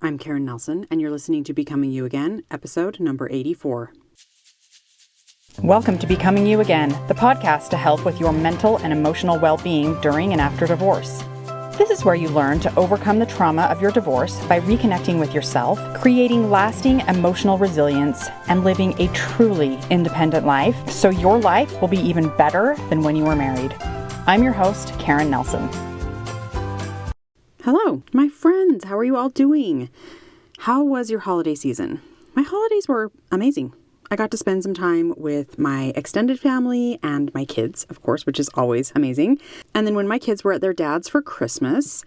I'm Karen Nelson, and you're listening to Becoming You Again, episode number 84. Welcome to Becoming You Again, the podcast to help with your mental and emotional well-being during and after divorce. This is where you learn to overcome the trauma of your divorce by reconnecting with yourself, creating lasting emotional resilience, and living a truly independent life so your life will be even better than when you were married. I'm your host, Karen Nelson. Hello, my friends. How are you all doing? How was your holiday season? My holidays were amazing. I got to spend some time with my extended family and my kids, of course, which is always amazing. And then when my kids were at their dad's for Christmas,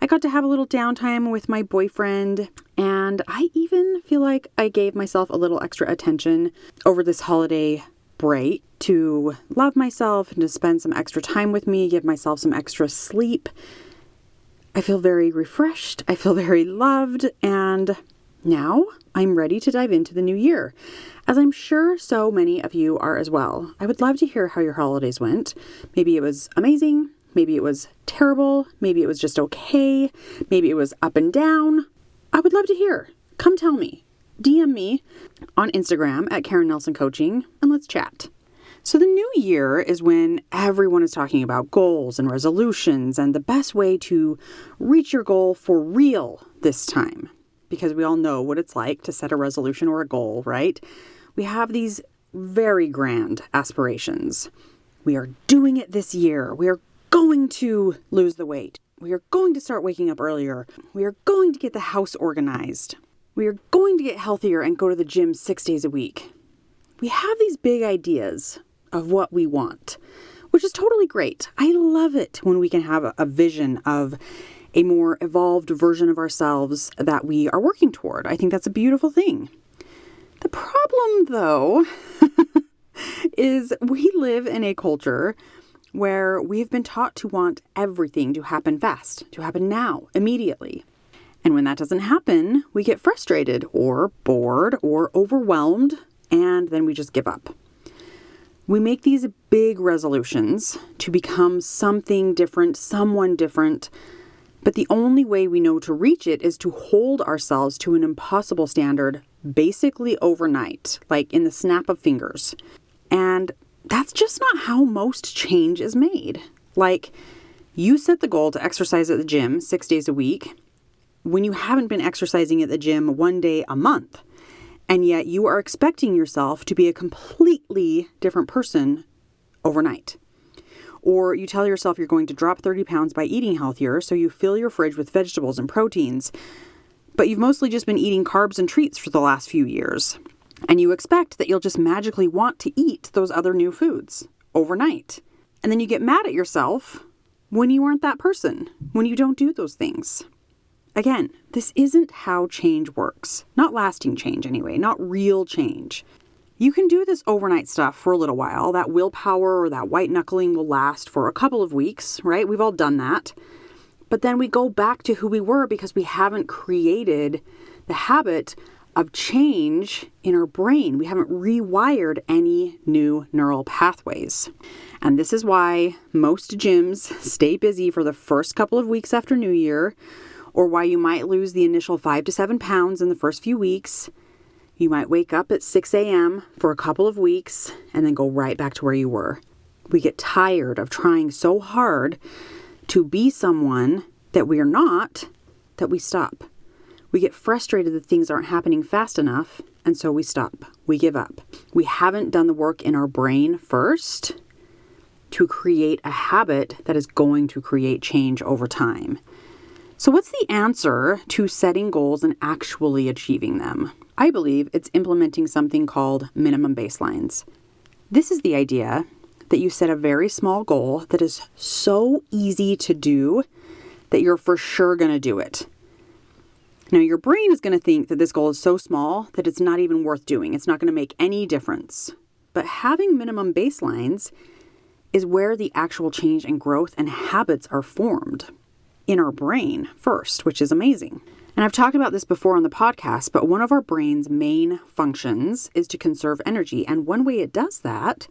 I got to have a little downtime with my boyfriend. And I even feel like I gave myself a little extra attention over this holiday break to love myself and to spend some extra time with me, give myself some extra sleep. I feel very refreshed, I feel very loved, and now I'm ready to dive into the new year, as I'm sure so many of you are as well. I would love to hear how your holidays went. Maybe it was amazing, maybe it was terrible, maybe it was just okay, maybe it was up and down. I would love to hear. Come tell me. DM me on Instagram at Karen Nelson Coaching, and let's chat. So the new year is when everyone is talking about goals and resolutions and the best way to reach your goal for real this time. Because we all know what it's like to set a resolution or a goal, right? We have these very grand aspirations. We are doing it this year. We are going to lose the weight. We are going to start waking up earlier. We are going to get the house organized. We are going to get healthier and go to the gym 6 days a week. We have these big ideas of what we want, which is totally great. I love it when we can have a vision of a more evolved version of ourselves that we are working toward. I think that's a beautiful thing. The problem, though, is we live in a culture where we've been taught to want everything to happen fast, to happen now, immediately. And when that doesn't happen, we get frustrated or bored or overwhelmed, and then we just give up. We make these big resolutions to become something different, someone different, but the only way we know to reach it is to hold ourselves to an impossible standard basically overnight, like in the snap of fingers. And that's just not how most change is made. Like, you set the goal to exercise at the gym 6 days a week when you haven't been exercising at the gym 1 day a month. And yet you are expecting yourself to be a completely different person overnight. Or you tell yourself you're going to drop 30 pounds by eating healthier, so you fill your fridge with vegetables and proteins, but you've mostly just been eating carbs and treats for the last few years. And you expect that you'll just magically want to eat those other new foods overnight. And then you get mad at yourself when you aren't that person, when you don't do those things. Again, this isn't how change works. Not lasting change anyway, not real change. You can do this overnight stuff for a little while. That willpower or that white knuckling will last for a couple of weeks, right? We've all done that. But then we go back to who we were because we haven't created the habit of change in our brain. We haven't rewired any new neural pathways. And this is why most gyms stay busy for the first couple of weeks after New Year, or why you might lose the initial 5 to 7 pounds in the first few weeks. You might wake up at 6 a.m. for a couple of weeks and then go right back to where you were. We get tired of trying so hard to be someone that we are not that we stop. We get frustrated that things aren't happening fast enough, and so we stop. We give up. We haven't done the work in our brain first to create a habit that is going to create change over time. So what's the answer to setting goals and actually achieving them? I believe it's implementing something called minimum baselines. This is the idea that you set a very small goal that is so easy to do that you're for sure going to do it. Now, your brain is going to think that this goal is so small that it's not even worth doing. It's not going to make any difference. But having minimum baselines is where the actual change and growth and habits are formed. In our brain first, which is amazing. And I've talked about this before on the podcast, but one of our brain's main functions is to conserve energy. And one way it does that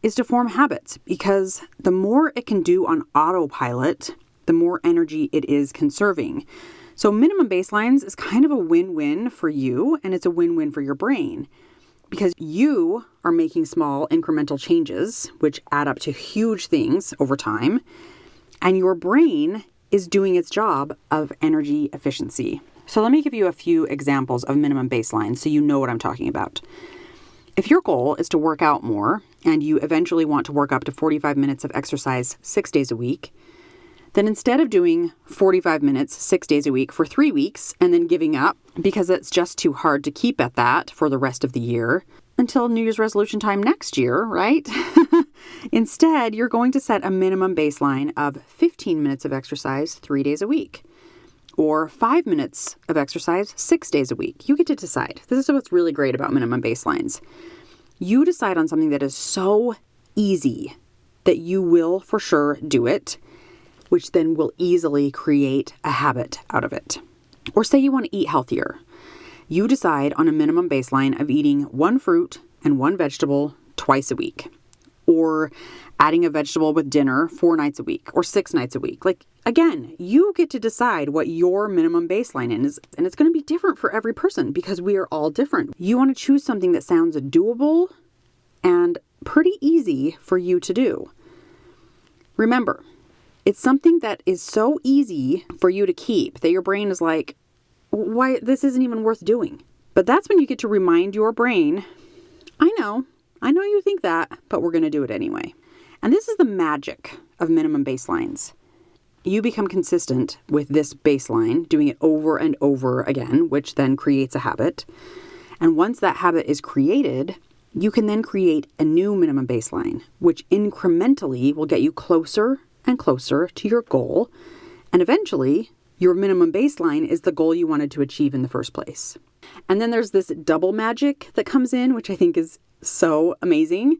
is to form habits, because the more it can do on autopilot, the more energy it is conserving. So minimum baselines is kind of a win-win for you, and it's a win-win for your brain because you are making small incremental changes, which add up to huge things over time, and your brain is doing its job of energy efficiency. So let me give you a few examples of minimum baselines so you know what I'm talking about. If your goal is to work out more and you eventually want to work up to 45 minutes of exercise 6 days a week, then instead of doing 45 minutes 6 days a week for 3 weeks and then giving up because it's just too hard to keep at that for the rest of the year until New Year's resolution time next year, right? Instead, you're going to set a minimum baseline of 15 minutes of exercise 3 days a week or 5 minutes of exercise 6 days a week. You get to decide. This is what's really great about minimum baselines. You decide on something that is so easy that you will for sure do it, which then will easily create a habit out of it. Or say you want to eat healthier. You decide on a minimum baseline of eating 1 fruit and 1 vegetable twice a week. Or adding a vegetable with dinner 4 nights a week or 6 nights a week. Again, you get to decide what your minimum baseline is, and it's going to be different for every person because we are all different. You want to choose something that sounds doable and pretty easy for you to do. Remember, it's something that is so easy for you to keep that your brain is like, why, this isn't even worth doing. But that's when you get to remind your brain, I know you think that, but we're going to do it anyway. And this is the magic of minimum baselines. You become consistent with this baseline, doing it over and over again, which then creates a habit. And once that habit is created, you can then create a new minimum baseline, which incrementally will get you closer and closer to your goal. And eventually, your minimum baseline is the goal you wanted to achieve in the first place. And then there's this double magic that comes in, which I think is so amazing.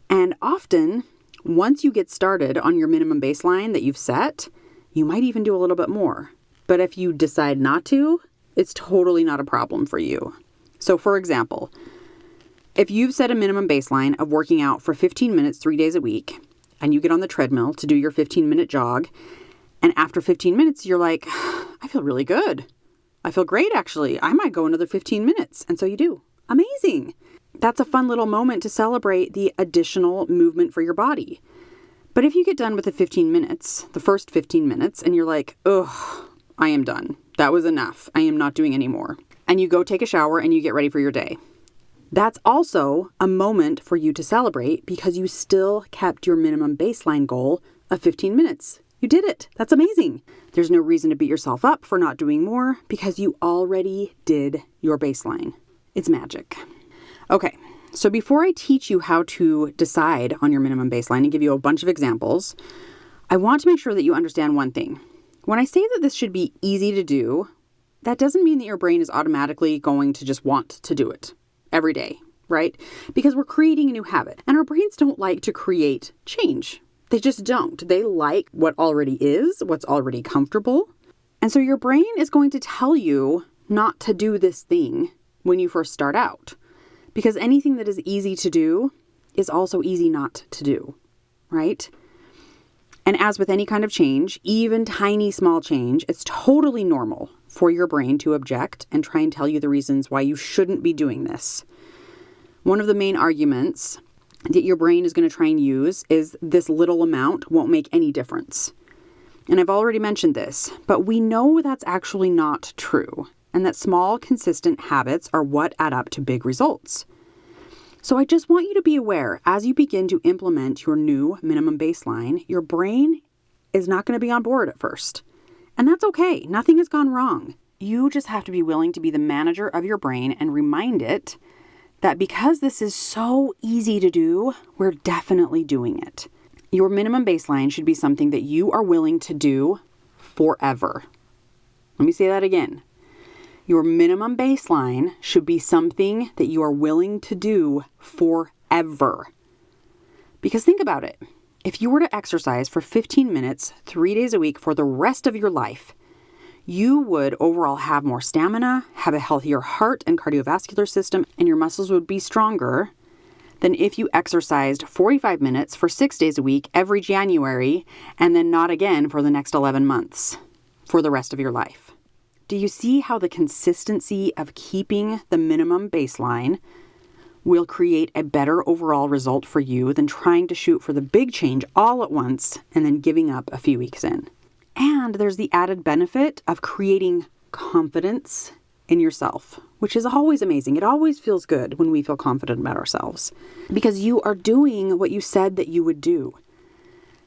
And often, once you get started on your minimum baseline that you've set, you might even do a little bit more. But if you decide not to, it's totally not a problem for you. So for example, if you've set a minimum baseline of working out for 15 minutes 3 days a week, and you get on the treadmill to do your 15-minute jog, and after 15 minutes, you're like, I feel really good. I feel great, actually. I might go another 15 minutes. And so you do. Amazing. That's a fun little moment to celebrate the additional movement for your body. But if you get done with the 15 minutes, the first 15 minutes, and you're like, ugh, I am done. That was enough. I am not doing any more. And you go take a shower and you get ready for your day. That's also a moment for you to celebrate because you still kept your minimum baseline goal of 15 minutes. You did it. That's amazing. There's no reason to beat yourself up for not doing more because you already did your baseline. It's magic. Okay, so before I teach you how to decide on your minimum baseline and give you a bunch of examples, I want to make sure that you understand one thing. When I say that this should be easy to do, that doesn't mean that your brain is automatically going to just want to do it every day, right? Because we're creating a new habit and our brains don't like to create change. They just don't. They like what already is, what's already comfortable. And so your brain is going to tell you not to do this thing when you first start out. Because anything that is easy to do is also easy not to do, right? And as with any kind of change, even tiny small change, it's totally normal for your brain to object and try and tell you the reasons why you shouldn't be doing this. One of the main arguments that your brain is going to try and use is this little amount won't make any difference. And I've already mentioned this, but we know that's actually not true, and that small, consistent habits are what add up to big results. So I just want you to be aware, as you begin to implement your new minimum baseline, your brain is not going to be on board at first. And that's okay. Nothing has gone wrong. You just have to be willing to be the manager of your brain and remind it that because this is so easy to do, we're definitely doing it. Your minimum baseline should be something that you are willing to do forever. Let me say that again. Your minimum baseline should be something that you are willing to do forever. Because think about it. If you were to exercise for 15 minutes, 3 days a week for the rest of your life, you would overall have more stamina, have a healthier heart and cardiovascular system, and your muscles would be stronger than if you exercised 45 minutes for 6 days a week every January and then not again for the next 11 months for the rest of your life. Do you see how the consistency of keeping the minimum baseline will create a better overall result for you than trying to shoot for the big change all at once and then giving up a few weeks in? And there's the added benefit of creating confidence in yourself, which is always amazing. It always feels good when we feel confident about ourselves because you are doing what you said that you would do.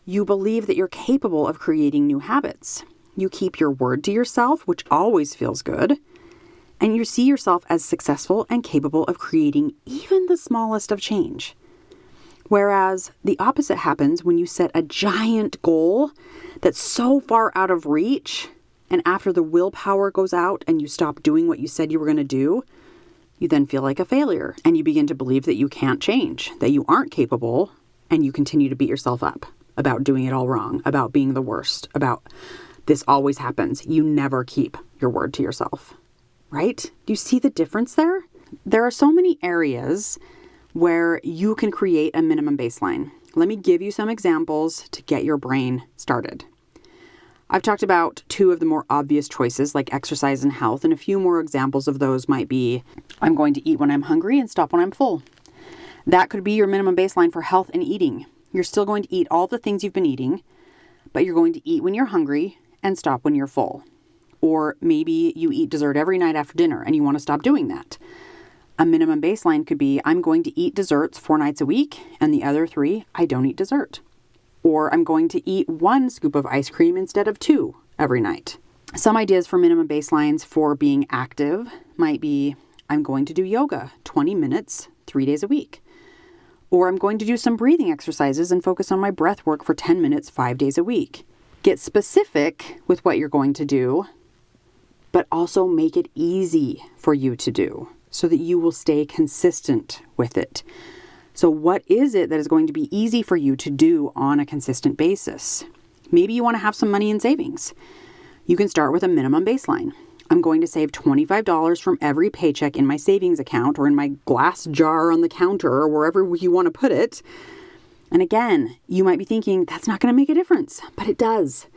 You believe that you're capable of creating new habits. You keep your word to yourself, which always feels good. And you see yourself as successful and capable of creating even the smallest of change. Whereas the opposite happens when you set a giant goal that's so far out of reach, and after the willpower goes out and you stop doing what you said you were going to do, you then feel like a failure and you begin to believe that you can't change, that you aren't capable, and you continue to beat yourself up about doing it all wrong, about being the worst, about this always happens. You never keep your word to yourself, right? Do you see the difference there? There are so many areas where you can create a minimum baseline. Let me give you some examples to get your brain started. I've talked about two of the more obvious choices like exercise and health, and a few more examples of those might be, I'm going to eat when I'm hungry and stop when I'm full. That could be your minimum baseline for health and eating. You're still going to eat all the things you've been eating, but you're going to eat when you're hungry and stop when you're full. Or maybe you eat dessert every night after dinner and you want to stop doing that. A minimum baseline could be, I'm going to eat desserts 4 nights a week, and the other 3, I don't eat dessert. Or I'm going to eat 1 scoop of ice cream instead of 2 every night. Some ideas for minimum baselines for being active might be, I'm going to do yoga 20 minutes, 3 days a week. Or I'm going to do some breathing exercises and focus on my breath work for 10 minutes, 5 days a week. Get specific with what you're going to do, but also make it easy for you to do so that you will stay consistent with it. So what is it that is going to be easy for you to do on a consistent basis? Maybe you want to have some money in savings. You can start with a minimum baseline. I'm going to save $25 from every paycheck in my savings account or in my glass jar on the counter or wherever you want to put it. And again, you might be thinking, that's not going to make a difference, but it does.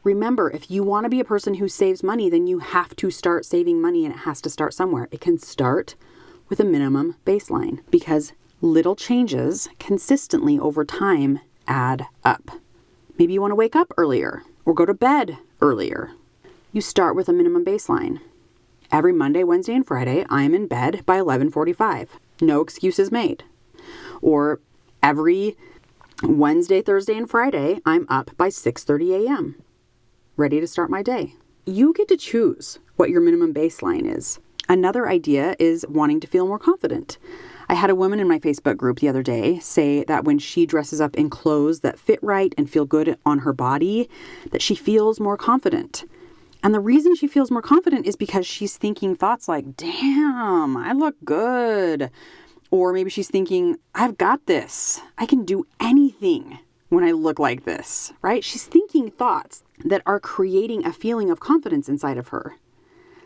Remember, if you want to be a person who saves money, then you have to start saving money and it has to start somewhere. It can start with a minimum baseline because little changes consistently over time add up. Maybe you want to wake up earlier or go to bed earlier. You start with a minimum baseline. Every Monday, Wednesday, and Friday, I am in bed by 11:45. No excuses made. Or every Wednesday, Thursday, and Friday, I'm up by 6:30 a.m. ready to start my day. You get to choose what your minimum baseline is. Another idea is wanting to feel more confident. I had a woman in my Facebook group the other day say that when she dresses up in clothes that fit right and feel good on her body, that she feels more confident. And the reason she feels more confident is because she's thinking thoughts like, damn, I look good. Or maybe she's thinking, I've got this. I can do anything when I look like this, right? She's thinking thoughts that are creating a feeling of confidence inside of her.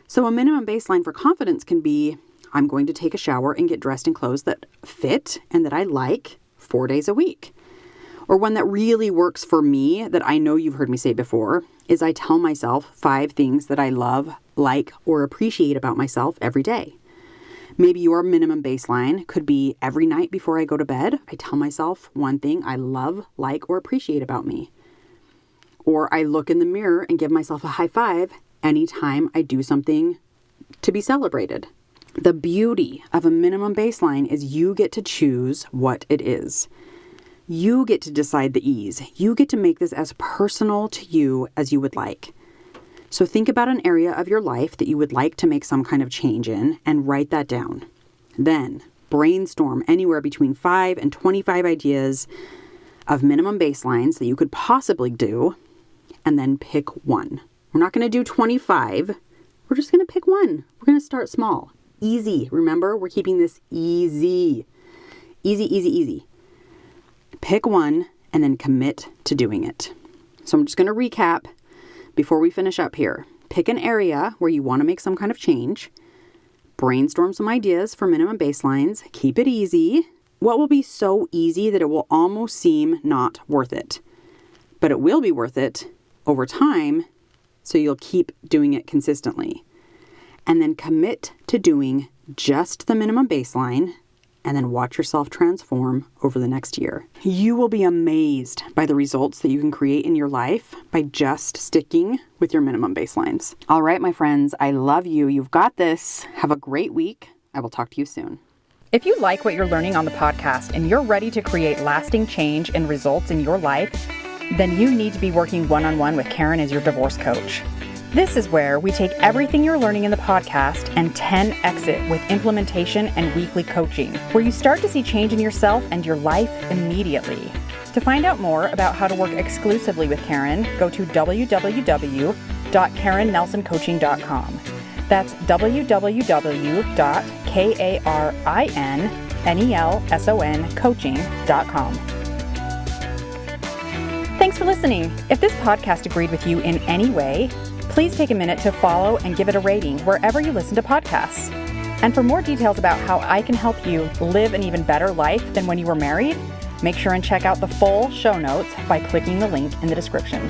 So a minimum baseline for confidence can be, I'm going to take a shower and get dressed in clothes that fit and that I like 4 days a week. Or one that really works for me that I know you've heard me say before is I tell myself 5 things that I love, like, or appreciate about myself every day. Maybe your minimum baseline could be every night before I go to bed, I tell myself 1 thing I love, like, or appreciate about me. Or I look in the mirror and give myself a high five anytime I do something to be celebrated. The beauty of a minimum baseline is you get to choose what it is. You get to decide the ease. You get to make this as personal to you as you would like. So think about an area of your life that you would like to make some kind of change in and write that down. Then brainstorm anywhere between 5 and 25 ideas of minimum baselines that you could possibly do, and then pick one. We're not going to do 25. We're just going to pick one. We're going to start small. Easy. Remember, we're keeping this easy. Easy, easy, easy. Pick one and then commit to doing it. So I'm just going to recap before we finish up here. Pick an area where you want to make some kind of change. Brainstorm some ideas for minimum baselines. Keep it easy. What will be so easy that it will almost seem not worth it? But it will be worth it over time, so you'll keep doing it consistently. and then commit to doing just the minimum baseline, and then watch yourself transform over the next year. You will be amazed by the results that you can create in your life by just sticking with your minimum baselines. All right, my friends, I love you. You've got this. Have a great week. I will talk to you soon. If you like what you're learning on the podcast and you're ready to create lasting change and results in your life, then you need to be working one-on-one with Karen as your divorce coach. This is where we take everything you're learning in the podcast and 10x it with implementation and weekly coaching, where you start to see change in yourself and your life immediately. To find out more about how to work exclusively with Karen, go to www.karennelsoncoaching.com. That's www.KarinNelsoncoaching.com. Thanks for listening. If this podcast agreed with you in any way, please take a minute to follow and give it a rating wherever you listen to podcasts. And for more details about how I can help you live an even better life than when you were married, make sure and check out the full show notes by clicking the link in the description.